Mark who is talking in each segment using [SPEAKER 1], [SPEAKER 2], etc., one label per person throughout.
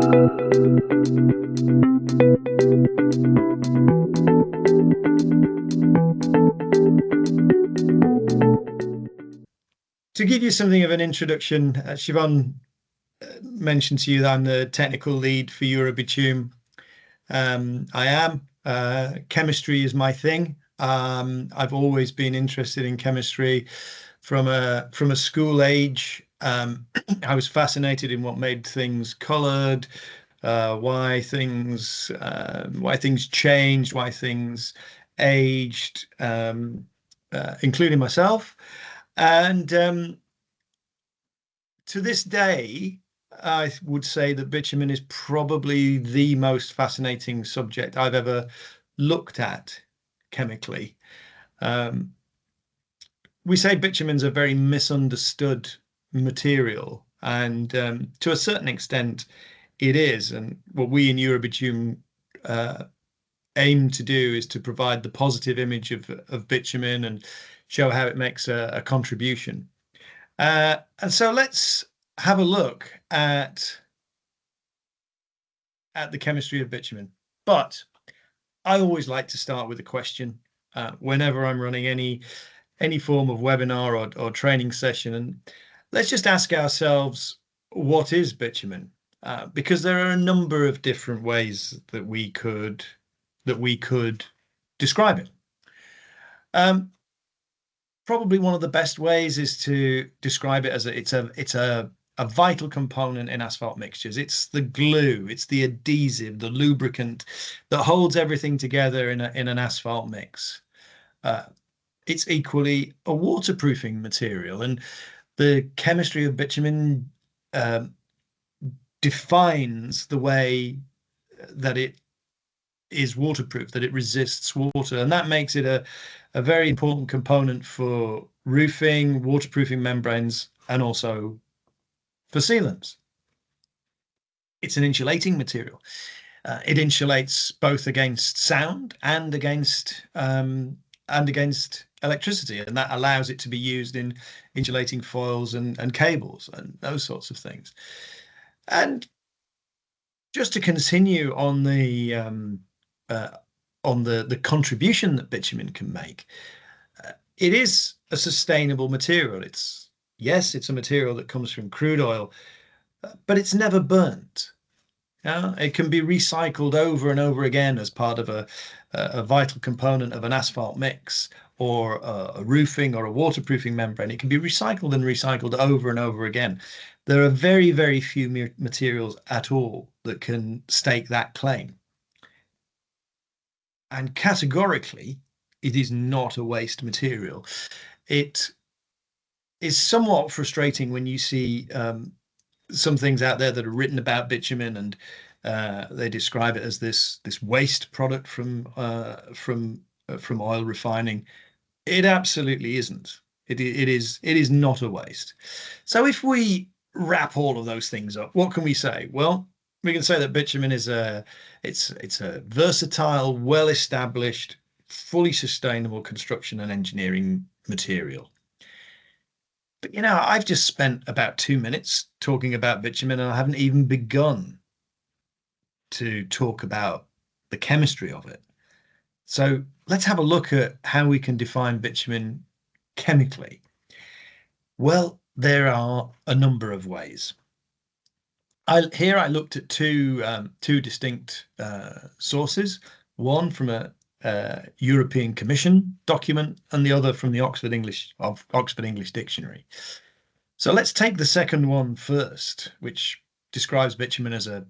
[SPEAKER 1] To give you something of an introduction, Siobhan mentioned to you that I'm the technical lead for Bitumen. I am. Chemistry is my thing. I've always been interested in chemistry from a school age. I was fascinated in what made things colored, why things changed, why things aged, including myself. And to this day, I would say that bitumen is probably the most fascinating subject I've ever looked at chemically. We say bitumen's a very misunderstood material, and to a certain extent, it is. And what we in Eurobitumen aim to do is to provide the positive image of bitumen and show how it makes a contribution. And so let's have a look at the chemistry of bitumen. But I always like to start with a question whenever I'm running any form of webinar or training session. And let's just ask ourselves, what is bitumen? Because there are a number of different ways that we could describe it. Probably one of the best ways is to describe it as it's a vital component in asphalt mixtures. It's the glue, it's the adhesive, the lubricant that holds everything together in an asphalt mix. It's equally a waterproofing material, and the chemistry of bitumen defines the way that it is waterproof, that it resists water, and that makes it a very important component for roofing, waterproofing membranes, and also for sealants. It's an insulating material. It insulates both against sound and against electricity, and that allows it to be used in insulating foils and cables and those sorts of things. And just to continue on the contribution that bitumen can make, it is a sustainable material. It's a material that comes from crude oil, but it's never burnt. It can be recycled over and over again as part of a vital component of an asphalt mix or a roofing or a waterproofing membrane. It can be recycled and recycled over and over again. There are very, very few materials at all that can stake that claim. And categorically, it is not a waste material. It is somewhat frustrating when you see some things out there that are written about bitumen, and they describe it as this waste product from oil refining. It absolutely isn't. It is not a waste. So if we wrap all of those things up, what can we say? Well, we can say that bitumen is it's a versatile, well-established, fully sustainable construction and engineering material. But I've just spent about 2 minutes talking about bitumen, and I haven't even begun to talk about the chemistry of it. So let's have a look at how we can define bitumen chemically. Well, there are a number of ways. Here I looked at two distinct sources, one from a European Commission document and the other from the Oxford English Dictionary. So let's take the second one first, which describes bitumen as a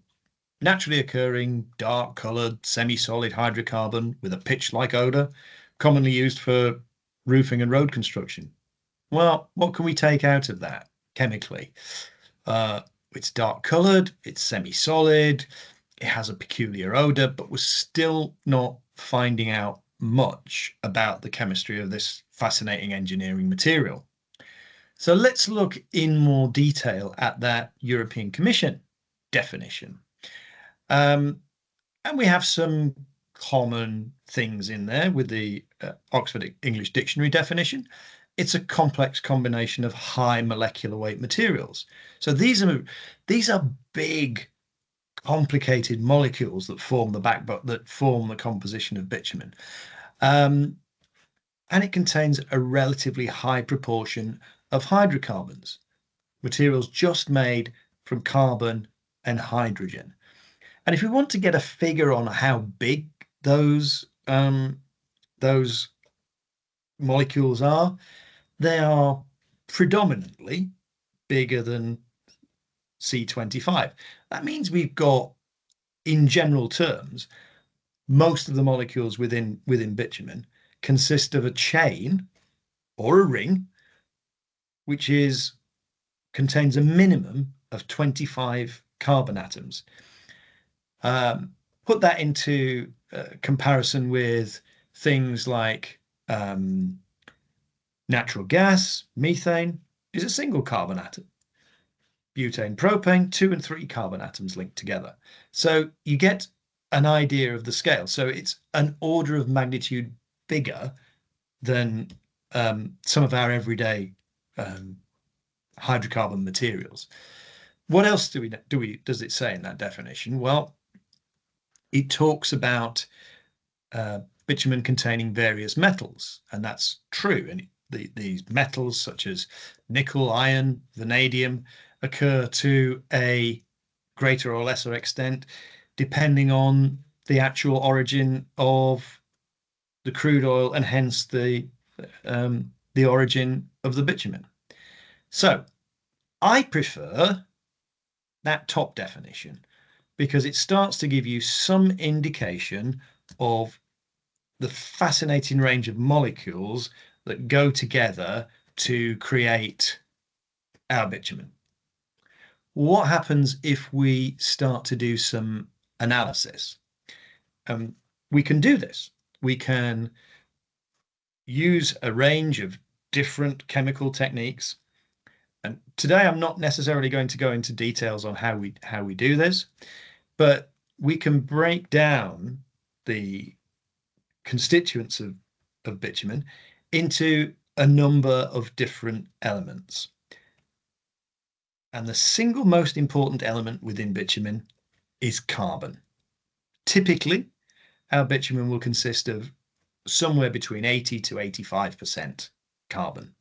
[SPEAKER 1] naturally occurring, dark-coloured, semi-solid hydrocarbon with a pitch-like odour, commonly used for roofing and road construction. Well, what can we take out of that chemically? It's dark-coloured, it's semi-solid, it has a peculiar odour, but we're still not finding out much about the chemistry of this fascinating engineering material. So let's look in more detail at that European Commission definition. And we have some common things in there with the Oxford English Dictionary definition. It's a complex combination of high molecular weight materials. So these are big complicated molecules that form the backbone, that form the composition of bitumen. And it contains a relatively high proportion of hydrocarbons, materials just made from carbon and hydrogen. And if we want to get a figure on how big those molecules are, they are predominantly bigger than C25. That means we've got, in general terms, most of the molecules within bitumen consist of a chain or a ring, which contains a minimum of 25 carbon atoms. Put that into comparison with things like natural gas, methane is a single carbon atom. Butane, propane, 2 and 3 carbon atoms linked together. So you get an idea of the scale. So it's an order of magnitude bigger than some of our everyday hydrocarbon materials. What else does it say in that definition? Well, it talks about bitumen containing various metals, and that's true. And these metals, such as nickel, iron, vanadium, occur to a greater or lesser extent depending on the actual origin of the crude oil, and hence the origin of the bitumen. So I prefer that top definition because it starts to give you some indication of the fascinating range of molecules that go together to create our bitumen. What happens if we start to do some analysis? We can do this. We can use a range of different chemical techniques. And today I'm not necessarily going to go into details on how we do this, but we can break down the constituents of bitumen into a number of different elements. And the single most important element within bitumen is carbon. Typically, our bitumen will consist of somewhere between 80 to 85% carbon.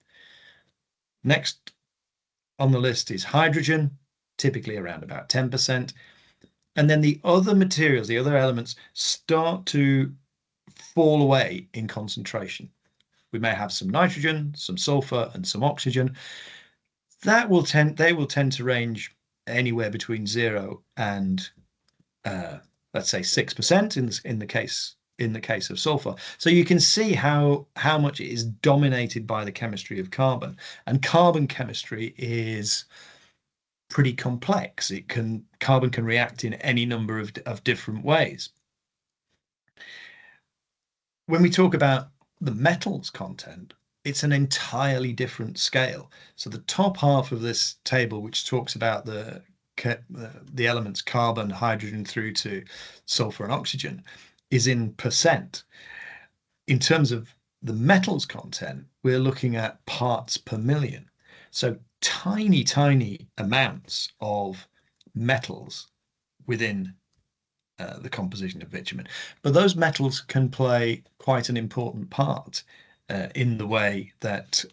[SPEAKER 1] Next on the list is hydrogen, typically around about 10%. And then the other materials, the other elements, start to fall away in concentration. We may have some nitrogen, some sulfur, and some oxygen. They will tend to range anywhere between 0 and let's say 6% in the case of sulfur. So you can see how much it is dominated by the chemistry of carbon, and carbon chemistry is pretty complex. Carbon can react in any number of different ways. When we talk about the metals content, it's an entirely different scale. So the top half of this table, which talks about the elements carbon, hydrogen through to sulfur and oxygen, is in percent. In terms of the metals content, we're looking at parts per million. So tiny, tiny amounts of metals within the composition of bitumen. But those metals can play quite an important part in the way that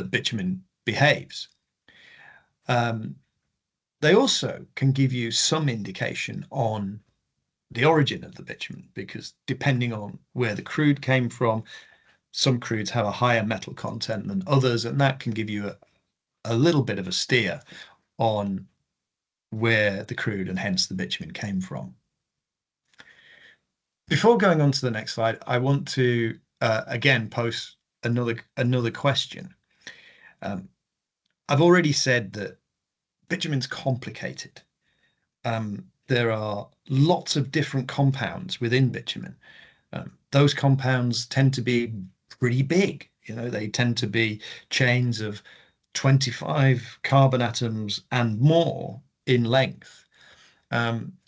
[SPEAKER 1] bitumen behaves. They also can give you some indication on the origin of the bitumen, because depending on where the crude came from, some crudes have a higher metal content than others, and that can give you a little bit of a steer on where the crude and hence the bitumen came from. Before going on to the next slide, I want to again pose another question. I've already said that bitumen's complicated. There are lots of different compounds within bitumen. Those compounds tend to be pretty big. They tend to be chains of 25 carbon atoms and more in length.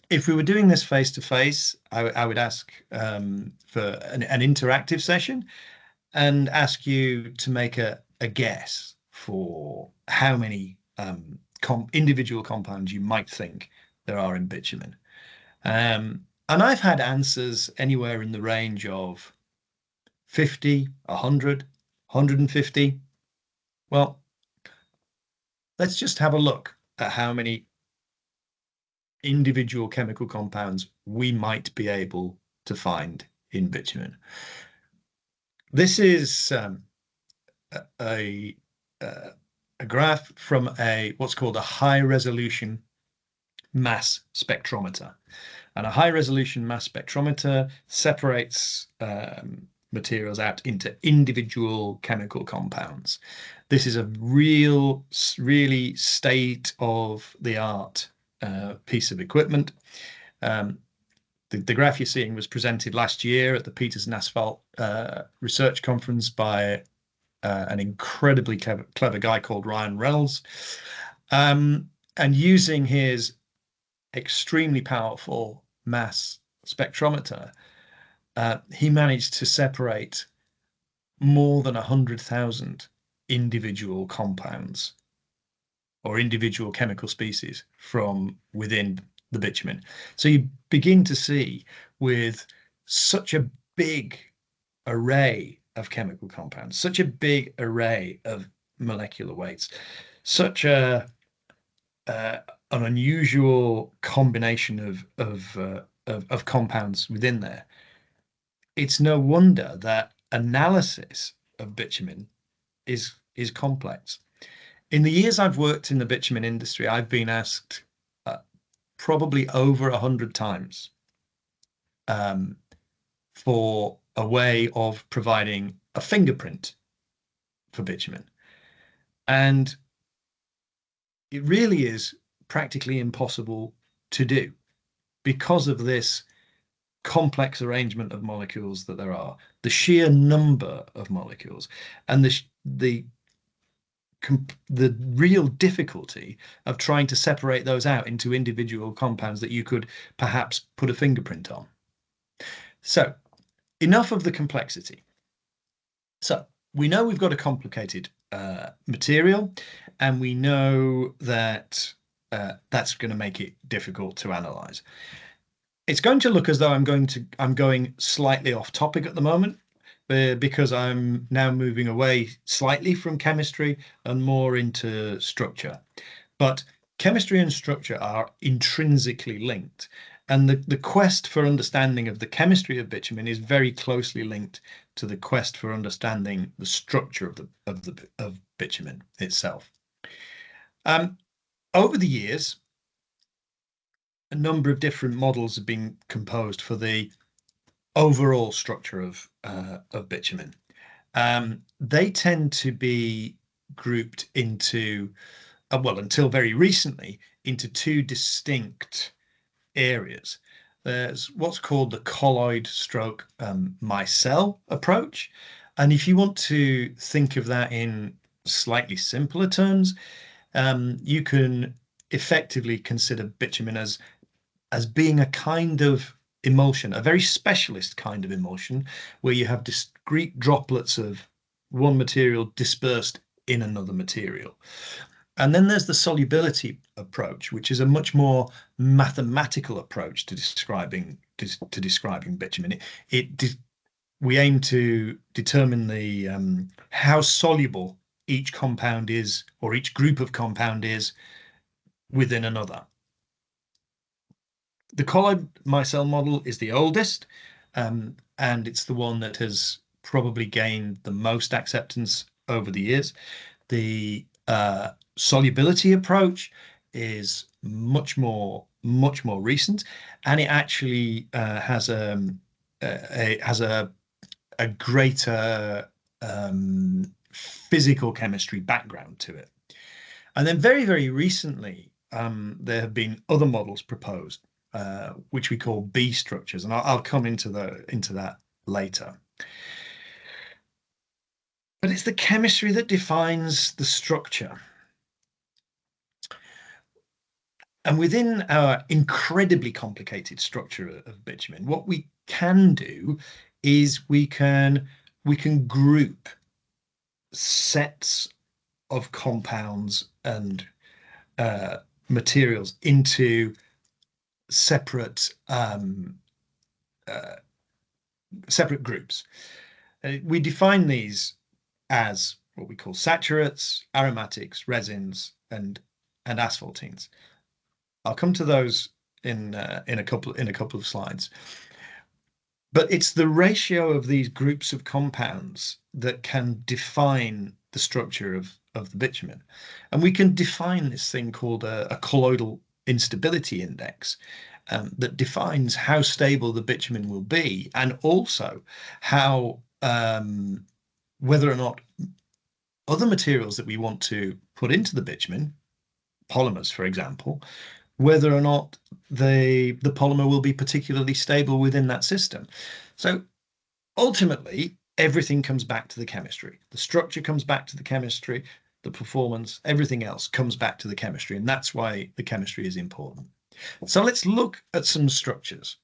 [SPEAKER 1] If we were doing this face to face, I would ask for an interactive session and ask you to make a guess for how many individual compounds you might think there are in bitumen. And I've had answers anywhere in the range of 50, 100, 150. Well, let's just have a look at how many individual chemical compounds we might be able to find in bitumen. This is a, a graph from what's called a high resolution mass spectrometer. And a high resolution mass spectrometer separates materials out into individual chemical compounds. This is a really state-of-the-art piece of equipment. The graph you're seeing was presented last year at the Peters and Asphalt Research Conference by an incredibly clever guy called Ryan Reynolds. And using his extremely powerful mass spectrometer, he managed to separate more than 100,000 individual compounds or individual chemical species from within the bitumen. So you begin to see, with such a big array of chemical compounds, such a big array of molecular weights, such an unusual combination of compounds within there, it's no wonder that analysis of bitumen is complex. In the years I've worked in the bitumen industry, I've been asked probably over 100 times for a way of providing a fingerprint for bitumen. And it really is practically impossible to do because of this complex arrangement of molecules that there are, the sheer number of molecules, and the real difficulty of trying to separate those out into individual compounds that you could perhaps put a fingerprint on. So, enough of the complexity. So, we know we've got a complicated material, and we know that that's going to make it difficult to analyze. It's going to look as though I'm going slightly off topic at the moment, because I'm now moving away slightly from chemistry and more into structure. But chemistry and structure are intrinsically linked, and the quest for understanding of the chemistry of bitumen is very closely linked to the quest for understanding the structure of bitumen itself. Over the years, a number of different models have been composed for the overall structure of bitumen. They tend to be grouped into, well, until very recently, into two distinct areas. There's what's called the colloid stroke micelle approach. And if you want to think of that in slightly simpler terms, you can effectively consider bitumen as being a kind of emulsion, a very specialist kind of emulsion, where you have discrete droplets of one material dispersed in another material. And then there's the solubility approach, which is a much more mathematical approach to describing bitumen. We aim to determine the how soluble each compound is, or each group of compound is, within another. The colloid micelle model is the oldest, and it's the one that has probably gained the most acceptance over the years. The solubility approach is much more recent, and it actually has a greater physical chemistry background to it. And then very recently, there have been other models proposed, which we call B structures, and I'll come into that later. But it's the chemistry that defines the structure. And within our incredibly complicated structure of bitumen, what we can do is we can group sets of compounds and materials into separate separate groups. We define these as what we call saturates, aromatics, resins, and asphaltenes. I'll come to those in a couple of slides. But it's the ratio of these groups of compounds that can define the structure of the bitumen. And we can define this thing called a colloidal instability index that defines how stable the bitumen will be, and also how whether or not other materials that we want to put into the bitumen, polymers, for example, whether or not the polymer will be particularly stable within that system. So ultimately, everything comes back to the chemistry. The structure comes back to the chemistry, the performance, everything else comes back to the chemistry, and that's why the chemistry is important. So let's look at some structures.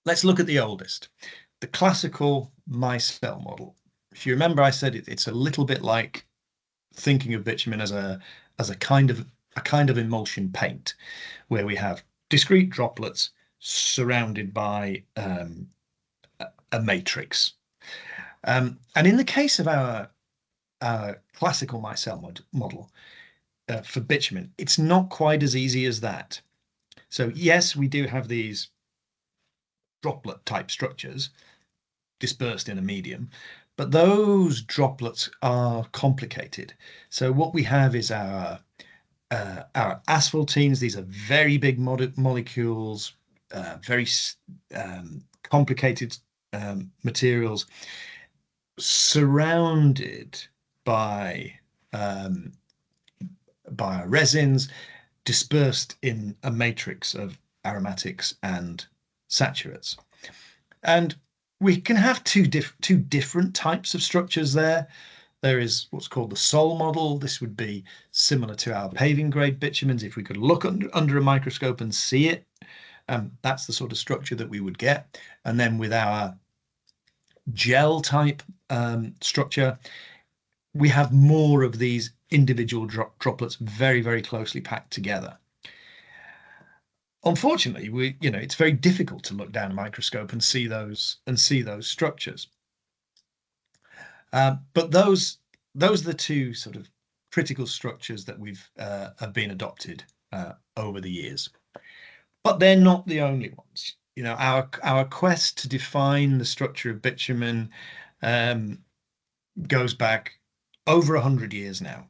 [SPEAKER 1] Let's look at the oldest, the classical micelle model. If you remember, I said it's a little bit like thinking of bitumen as a kind of emulsion paint, where we have discrete droplets surrounded by a matrix. And in the case of our classical micelle model for bitumen, it's not quite as easy as that. So yes, we do have these droplet type structures dispersed in a medium, but those droplets are complicated. So what we have is our asphaltenes. These are very big molecules, very complicated materials, surrounded by our resins, dispersed in a matrix of aromatics and saturates. And we can have two different types of structures there. There is what's called the Sol model. This would be similar to our paving grade bitumens. If we could look under a microscope and see it, that's the sort of structure that we would get. And then with our gel type structure, we have more of these individual droplets very, very closely packed together. Unfortunately, it's very difficult to look down a microscope and see those structures. But those are the two sort of critical structures that have been adopted over the years. But they're not the only ones. Our quest to define the structure of bitumen goes back over 100 years now.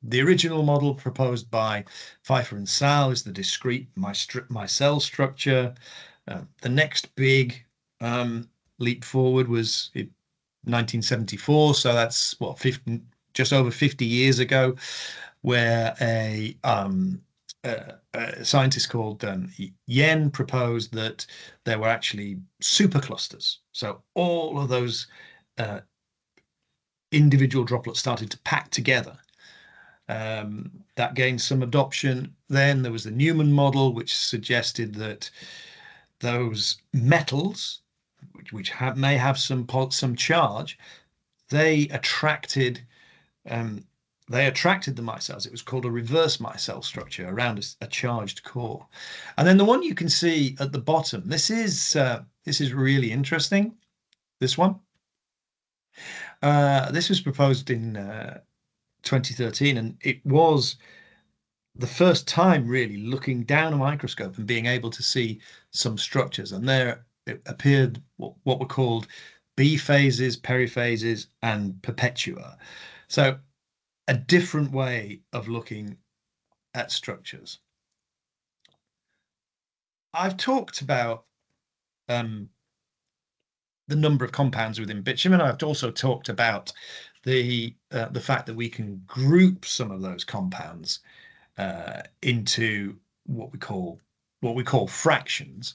[SPEAKER 1] The original model proposed by Pfeiffer and Sal is the discrete micelle structure. The next big leap forward was 1974, so that's just over 50 years ago, where a scientist called Yen proposed that there were actually superclusters. So all of those individual droplets started to pack together. That gained some adoption. Then there was the Newman model, which suggested that those metals, which may have some charge, they attracted the micelles. It was called a reverse micelle structure around a charged core. And then the one you can see at the bottom, this is really interesting. This one. This was proposed in 2013, and it was the first time really looking down a microscope and being able to see some structures. And there it appeared what were called B phases, periphases, and perpetua. So a different way of looking at structures. I've talked about the number of compounds within bitumen. I've also talked about the fact that we can group some of those compounds into what we call fractions,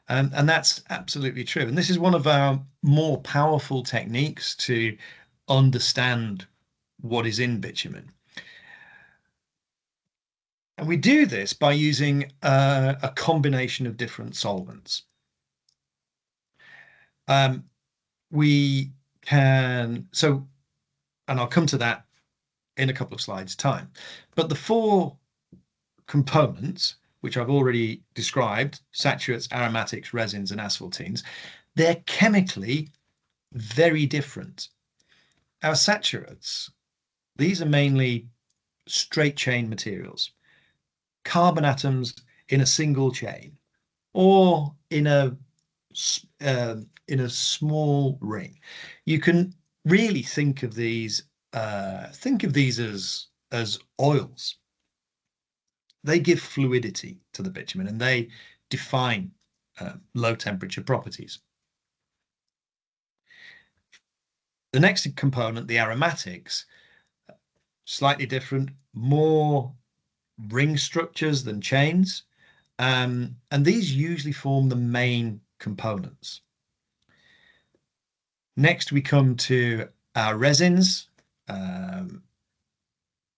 [SPEAKER 1] and that's absolutely true. And this is one of our more powerful techniques to understand what is in bitumen. And we do this by using a combination of different solvents. We can, and I'll come to that in a couple of slides' time. But the four components which I've already described, saturates, aromatics, resins, and asphaltenes, they're chemically very different. Our saturates, these are mainly straight chain materials, carbon atoms in a single chain, or in a small ring. You can really think of these as oils. They give fluidity to the bitumen and they define low temperature properties. The next component, the aromatics, slightly different, more ring structures than chains. And these usually form the main components. Next, we come to our resins.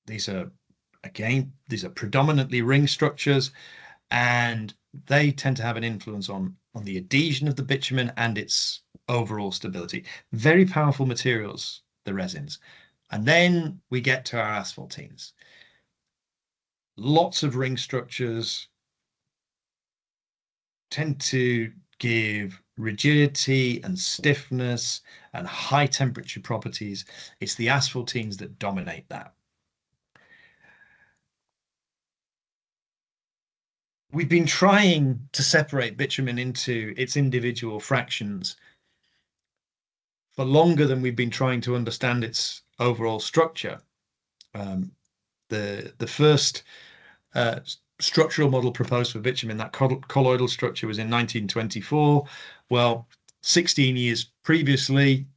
[SPEAKER 1] These are predominantly ring structures, and they tend to have an influence on the adhesion of the bitumen and its overall stability. Very powerful materials, the resins. And then we get to our asphaltenes. Lots of ring structures, tend to give rigidity and stiffness and high temperature properties. It's the asphaltenes that dominate that. We've been trying to separate bitumen into its individual fractions for longer than we've been trying to understand its overall structure. The first structural model proposed for bitumen, that colloidal structure, was in 1924. Well, 16 years previously,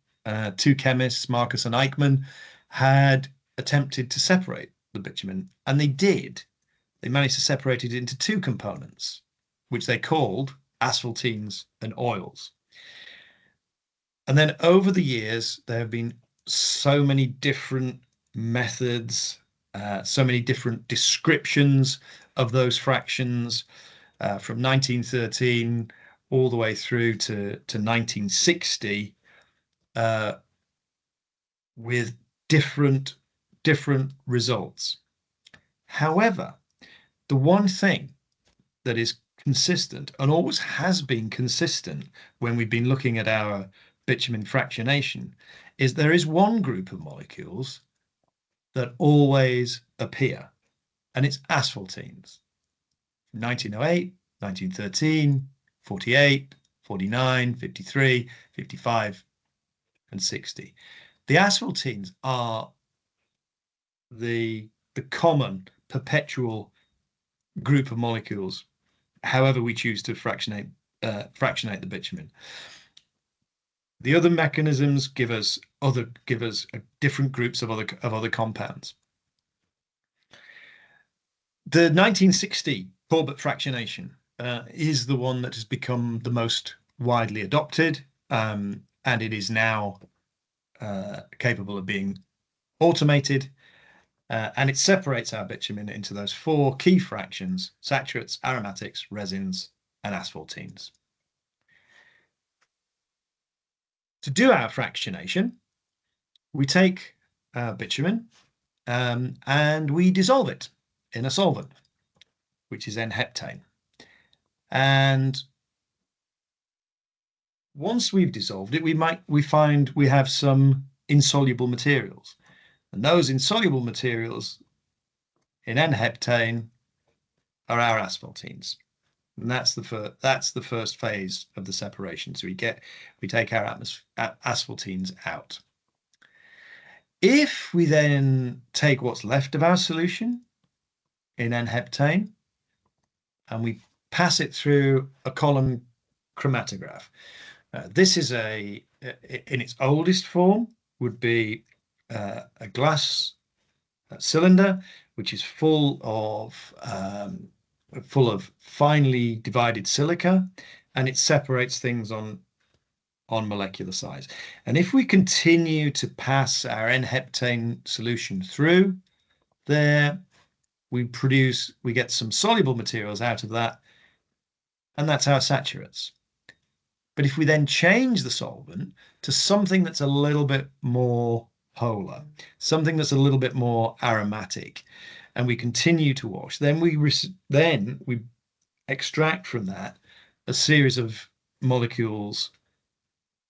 [SPEAKER 1] two chemists, Marcus and Eichmann, had attempted to separate the bitumen, and they did. They managed to separate it into two components, which they called asphaltenes and oils. And then over the years, there have been so many different methods, so many different descriptions of those fractions, from 1913 all the way through to 1960, with different results. However, the one thing that is consistent and always has been consistent when we've been looking at our bitumen fractionation is there is one group of molecules that always appear, and it's asphaltenes. 1908, 1913, 48, 49, 53, 55, and 60. The asphaltenes are the common perpetual group of molecules, however we choose to fractionate the bitumen. The other mechanisms give us different groups of other compounds. The 1960 Corbett fractionation is the one that has become the most widely adopted, and it is now capable of being automated, and it separates our bitumen into those four key fractions: saturates, aromatics, resins, and asphaltenes. To do our fractionation, we take our bitumen and we dissolve it in a solvent, which is N-heptane. And once we've dissolved it, we find we have some insoluble materials. And those insoluble materials in N-heptane are our asphaltenes. And that's the first phase of the separation. So we take our asphaltenes out. If we then take what's left of our solution in N-heptane and we pass it through a column chromatograph, this is in its oldest form would be a glass cylinder, which is full of finely divided silica, and it separates things on molecular size. And if we continue to pass our N-heptane solution through there, we get some soluble materials out of that, and that's our saturates. But if we then change the solvent to something that's a little bit more polar, something that's a little bit more aromatic, and we continue to wash, then we extract from that a series of molecules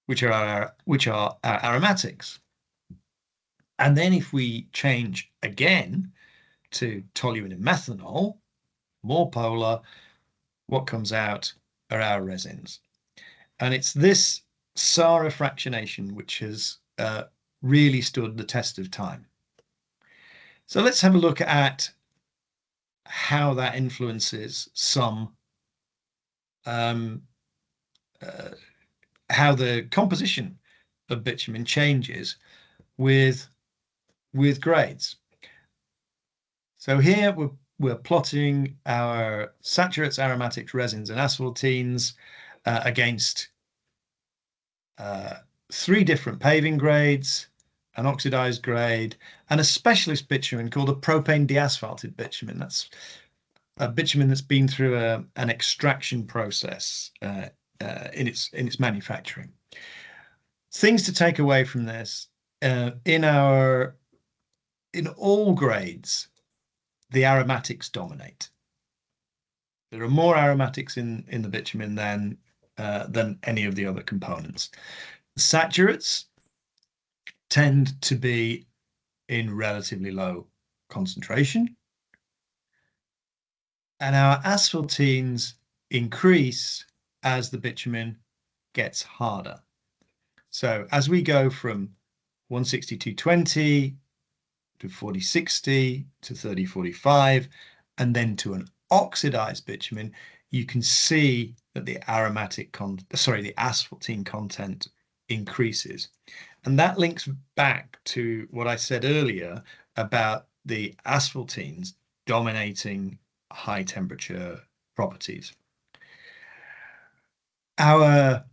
[SPEAKER 1] which are our aromatics. And then if we change again to toluene and methanol, more polar, what comes out are our resins. And it's this Sara fractionation which has really stood the test of time. So let's have a look at how that influences how the composition of bitumen changes with grades. So here we're plotting our saturates, aromatics, resins, and asphaltenes against 3 different paving grades, an oxidized grade, and a specialist bitumen called a propane deasphalted bitumen. That's a bitumen that's been through an extraction process in its manufacturing. Things to take away from this: in all grades, the aromatics dominate. There are more aromatics in the bitumen than any of the other components. Saturates tend to be in relatively low concentration, and our asphaltenes increase as the bitumen gets harder. So as we go from 160-220 to 40-60 to 30-45, and then to an oxidized bitumen, you can see that the the asphaltene content increases. And that links back to what I said earlier about the asphaltenes dominating high temperature properties. Our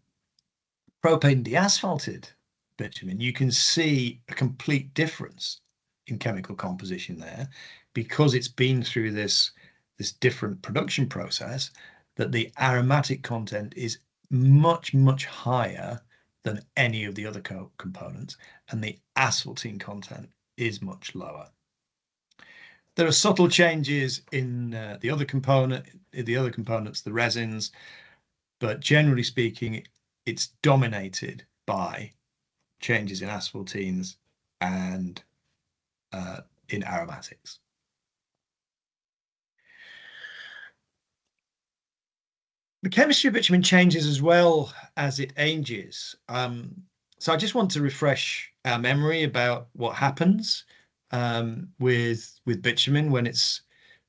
[SPEAKER 1] propane deasphalted bitumen, you can see a complete difference in chemical composition there, because it's been through this different production process, that the aromatic content is much higher than any of the other components, and the asphaltene content is much lower. There are subtle changes in the other components, the resins, but generally speaking, it's dominated by changes in asphaltenes and in aromatics. The chemistry of bitumen changes as well as it ages. So I just want to refresh our memory about what happens with bitumen when it's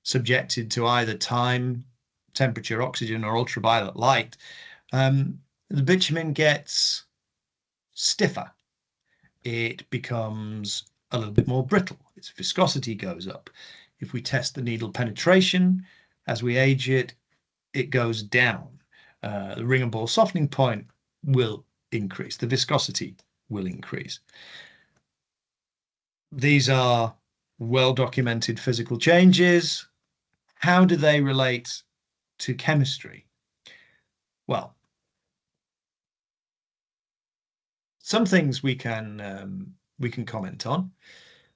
[SPEAKER 1] subjected to either time, temperature, oxygen, or ultraviolet light. The bitumen gets stiffer. It becomes a little bit more brittle. Its viscosity goes up. If we test the needle penetration as we age it, it goes down. The ring and ball softening point will increase. The viscosity will increase. These are well-documented physical changes. How do they relate to chemistry? Well, some things we can comment on.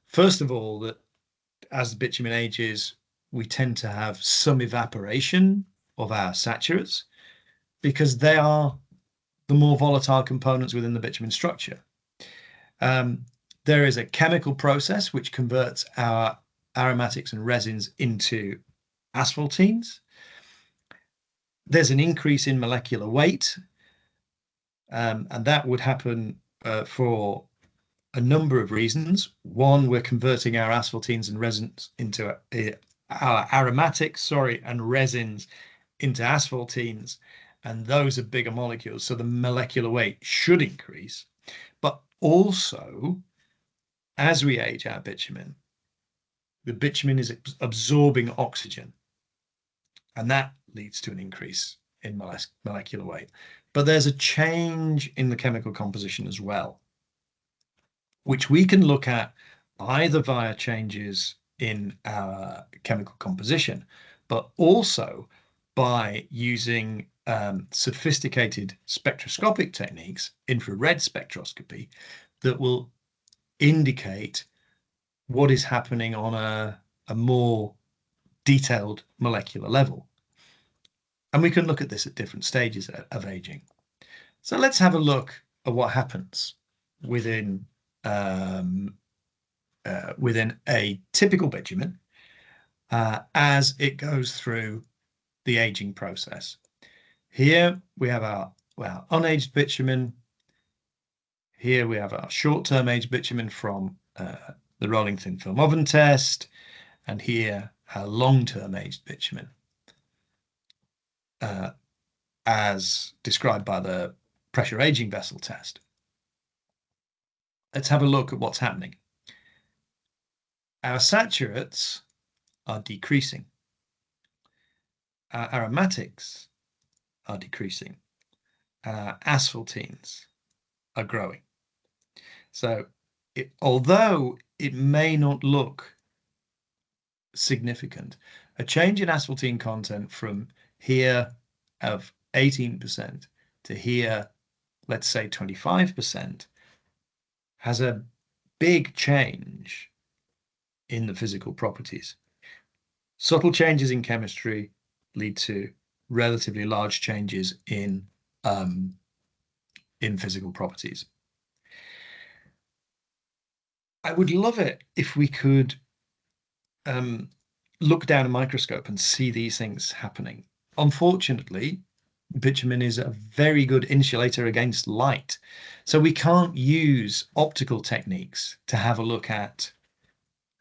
[SPEAKER 1] First of all, that as the bitumen ages, we tend to have some evaporation of our saturates, because they are the more volatile components within the bitumen structure. There is a chemical process which converts our aromatics and resins into asphaltenes. There's an increase in molecular weight, and that would happen for a number of reasons. One, we're converting our asphaltenes and resins into our aromatics, and resins into asphaltenes, and those are bigger molecules, so the molecular weight should increase. But also, as we age our bitumen, the bitumen is absorbing oxygen, and that leads to an increase in molecular weight. But there's a change in the chemical composition as well, which we can look at either via changes in our chemical composition, but also by using sophisticated spectroscopic techniques, infrared spectroscopy, that will indicate what is happening on a more detailed molecular level. And we can look at this at different stages of aging. So let's have a look at what happens within within a typical bitumen as it goes through the aging process. Here we have our unaged bitumen. Here we have our short-term aged bitumen from the rolling thin film oven test, and here our long-term aged bitumen as described by the pressure aging vessel test. Let's have a look at what's happening. Our saturates are decreasing. Our aromatics are decreasing. Our asphaltenes are growing. So although it may not look significant, a change in asphaltene content from here of 18% to here, let's say 25%, has a big change in the physical properties. Subtle changes in chemistry lead to relatively large changes in physical properties. I would love it if we could look down a microscope and see these things happening. Unfortunately, bitumen is a very good insulator against light, so we can't use optical techniques to have a look at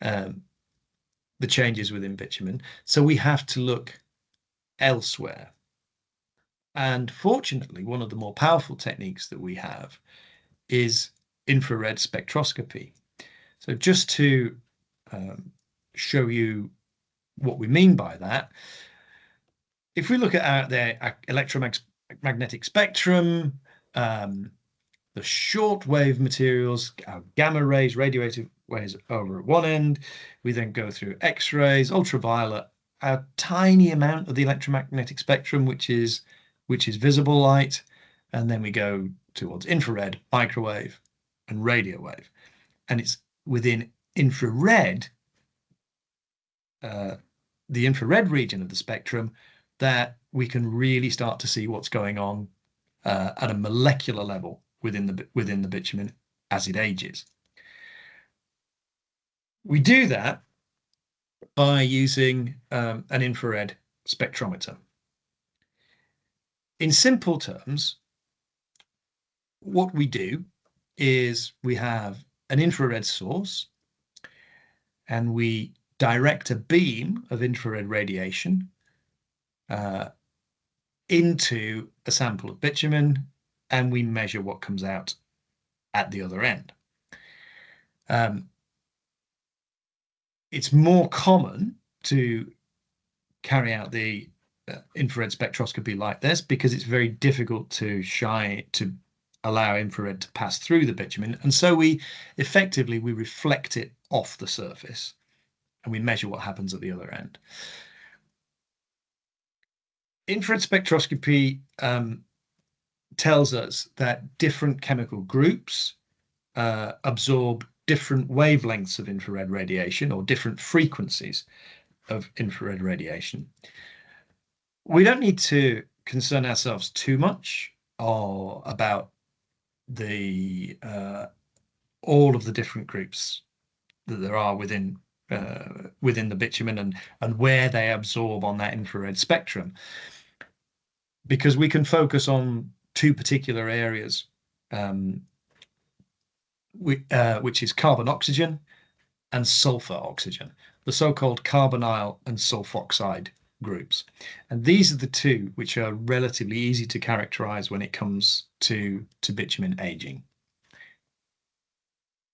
[SPEAKER 1] the changes within bitumen, so we have to look elsewhere. And fortunately, one of the more powerful techniques that we have is infrared spectroscopy. So just to show you what we mean by that, if we look at our electromagnetic spectrum, the shortwave materials, our gamma rays, radio waves over at one end, we then go through X-rays, ultraviolet, a tiny amount of the electromagnetic spectrum, which is visible light, and then we go towards infrared, microwave, and radio wave. And it's within infrared, the infrared region of the spectrum, that we can really start to see what's going on at a molecular level within the bitumen as it ages. We do that by using an infrared spectrometer. In simple terms, what we do is we have an infrared source and we direct a beam of infrared radiation into a sample of bitumen, and we measure what comes out at the other end. It's more common to carry out the infrared spectroscopy like this because it's very difficult to allow infrared to pass through the bitumen, and so we reflect it off the surface and we measure what happens at the other end. Infrared spectroscopy tells us that different chemical groups absorb different wavelengths of infrared radiation or different frequencies of infrared radiation. We don't need to concern ourselves too much about the all of the different groups that there are within the bitumen and where they absorb on that infrared spectrum, because we can focus on two particular areas, which is carbon oxygen and sulfur oxygen, the so-called carbonyl and sulfoxide groups. And these are the two which are relatively easy to characterize when it comes to bitumen aging.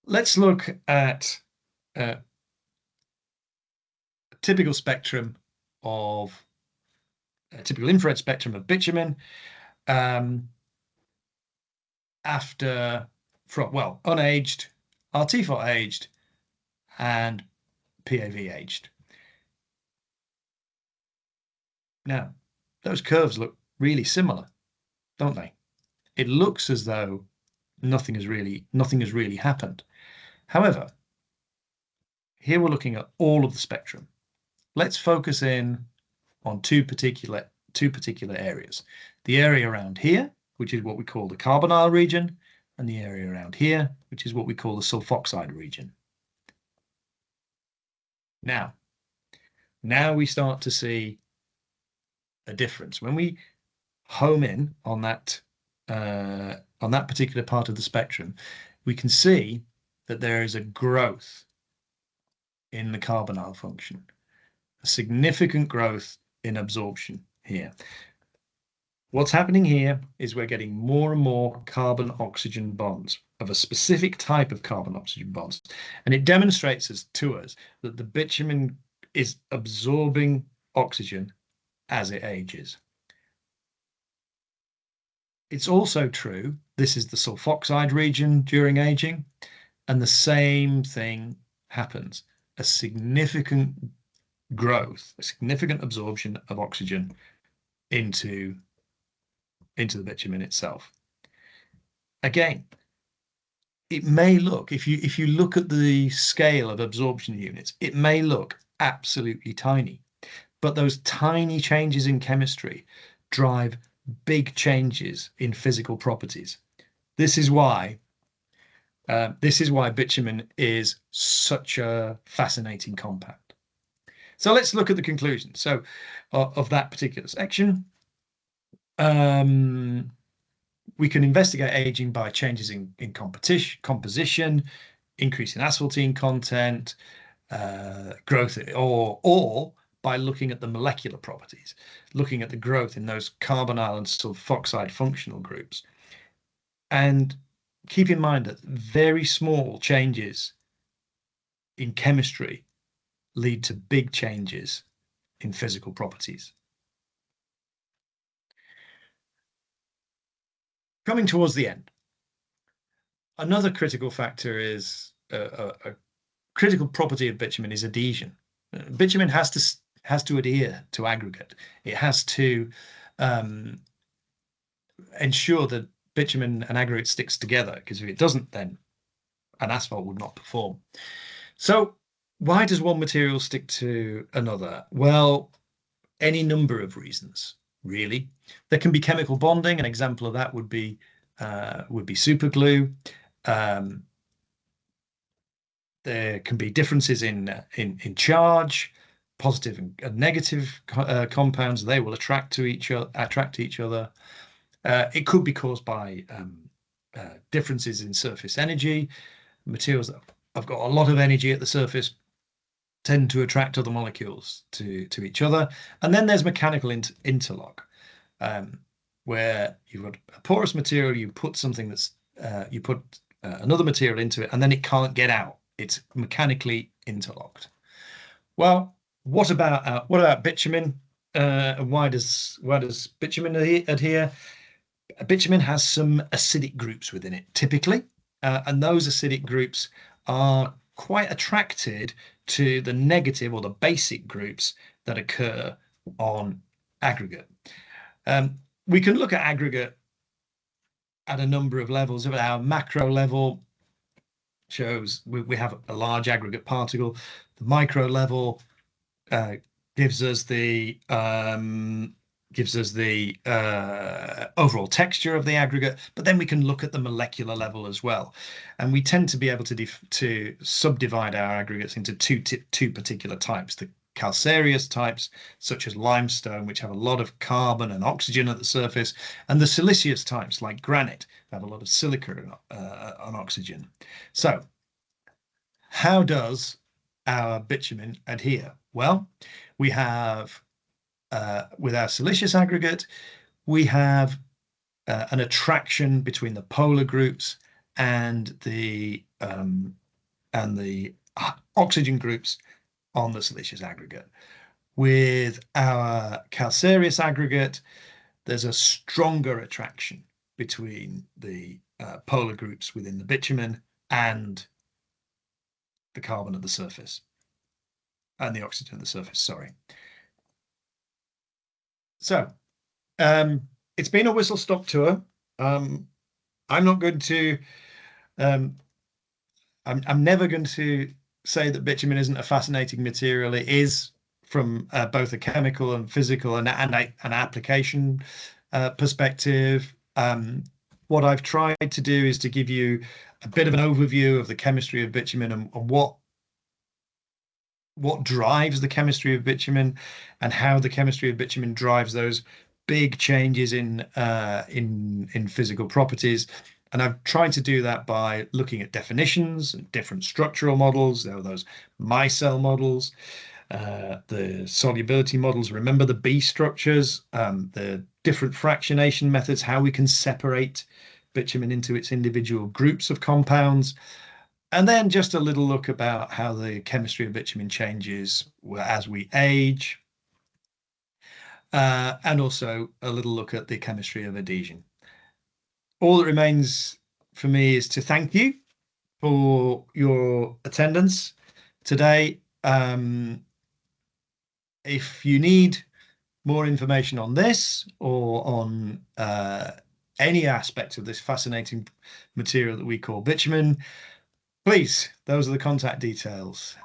[SPEAKER 1] Let's look at a typical spectrum of a typical infrared spectrum of bitumen from unaged, RT4 aged, and PAV aged. Now, those curves look really similar, don't they? It looks as though nothing has really happened. However, here we're looking at all of the spectrum. Let's focus in on two particular particular areas. The area around here, which is what we call the carbonyl region, and the area around here, which is what we call the sulfoxide region. Now we start to see a difference. When we home in on that particular part of the spectrum, we can see that there is a growth in the carbonyl function, a significant growth in absorption here. What's happening here is we're getting more and more carbon-oxygen bonds of a specific type of carbon-oxygen bonds. And it demonstrates to us that the bitumen is absorbing oxygen as it ages. It's also true, this is the sulfoxide region during aging, and the same thing happens. A significant growth, a significant absorption of oxygen into the bitumen itself. Again, it may look, if you look at the scale of absorption units, it may look absolutely tiny, but those tiny changes in chemistry drive big changes in physical properties. This is why bitumen is such a fascinating compound. So let's look at the conclusion. So of that particular section, we can investigate aging by changes in composition, increase in asphaltene content, growth, or by looking at the molecular properties, looking at the growth in those carbonyl and sulfoxide functional groups. And keep in mind that very small changes in chemistry lead to big changes in physical properties. Coming towards the end, another critical factor is a critical property of bitumen is adhesion. Bitumen has to adhere to aggregate. It has to ensure that bitumen and aggregate sticks together, because if it doesn't, then an asphalt would not perform. So why does one material stick to another? Well, any number of reasons, really. There can be chemical bonding. An example of that would be superglue. There can be differences in charge, positive and negative compounds. They will attract each other. It could be caused by differences in surface energy. Materials that have got a lot of energy at the surface tend to attract other molecules to each other. And then there's mechanical interlock, where you've got a porous material, you put something that's you put another material into it, and then it can't get out. It's mechanically interlocked. Well, what about bitumen? And why does bitumen adhere? Bitumen has some acidic groups within it, typically, and those acidic groups are quite attracted to the negative or the basic groups that occur on aggregate. We can look at aggregate at a number of levels. At our macro level shows we have a large aggregate particle. The micro level gives us the overall texture of the aggregate, but then we can look at the molecular level as well, and we tend to be able to subdivide our aggregates into two particular types: the calcareous types, such as limestone, which have a lot of carbon and oxygen at the surface, and the siliceous types, like granite, have a lot of silica and oxygen. So, how does our bitumen adhere? Well, we have with our siliceous aggregate, we have an attraction between the polar groups and the oxygen groups on the siliceous aggregate. With our calcareous aggregate, there's a stronger attraction between the polar groups within the bitumen and the carbon at the surface, and the oxygen at the surface, sorry. So it's been a whistle-stop tour. I'm not going to I'm never going to say that bitumen isn't a fascinating material. It is from both a chemical and physical and an application perspective. What I've tried to do is to give you a bit of an overview of the chemistry of bitumen and what drives the chemistry of bitumen and how the chemistry of bitumen drives those big changes in physical properties. And I've tried to do that by looking at definitions and different structural models. There are those micelle models, the solubility models. Remember the B structures, the different fractionation methods, how we can separate bitumen into its individual groups of compounds. And then just a little look about how the chemistry of bitumen changes as we age. And also a little look at the chemistry of adhesion. All that remains for me is to thank you for your attendance today. If you need more information on this or on any aspect of this fascinating material that we call bitumen, please, those are the contact details.